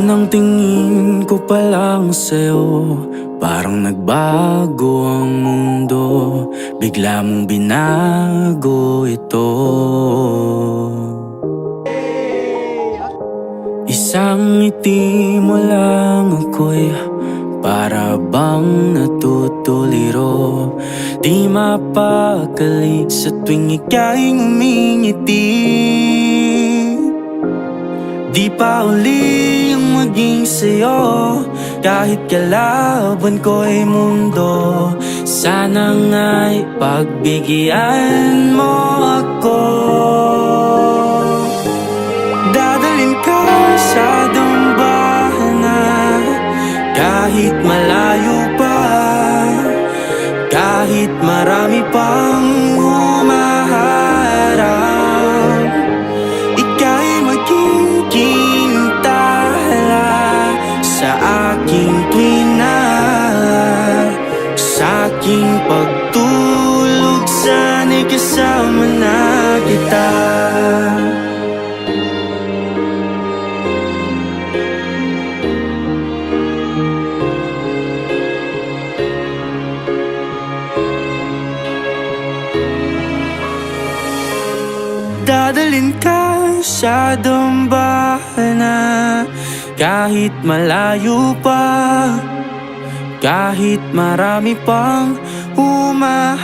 Unang tingin ko pa lang sa'yo, parang nagbago ang mundo. Bigla mong binago ito. Isang ngiti mo lang ako'y para bang natutuliro. Di mapakali sa tuwing ika'y ngumingiti. Di pa uli ang maging sa'yo, kahit kalaban ko'y mundo. Sana nga'y pagbigyan mo ako. Dadalhin ka sa dambahan na kahit malayo pa, kahit marami pang humaharap, ika'y magiging tala sa aking tuwina, sa aking pagtulog. Sana'y kasama na kita. Dadalhin ka sa dambahan na kahit malayo pa, kahit marami pang humaharap,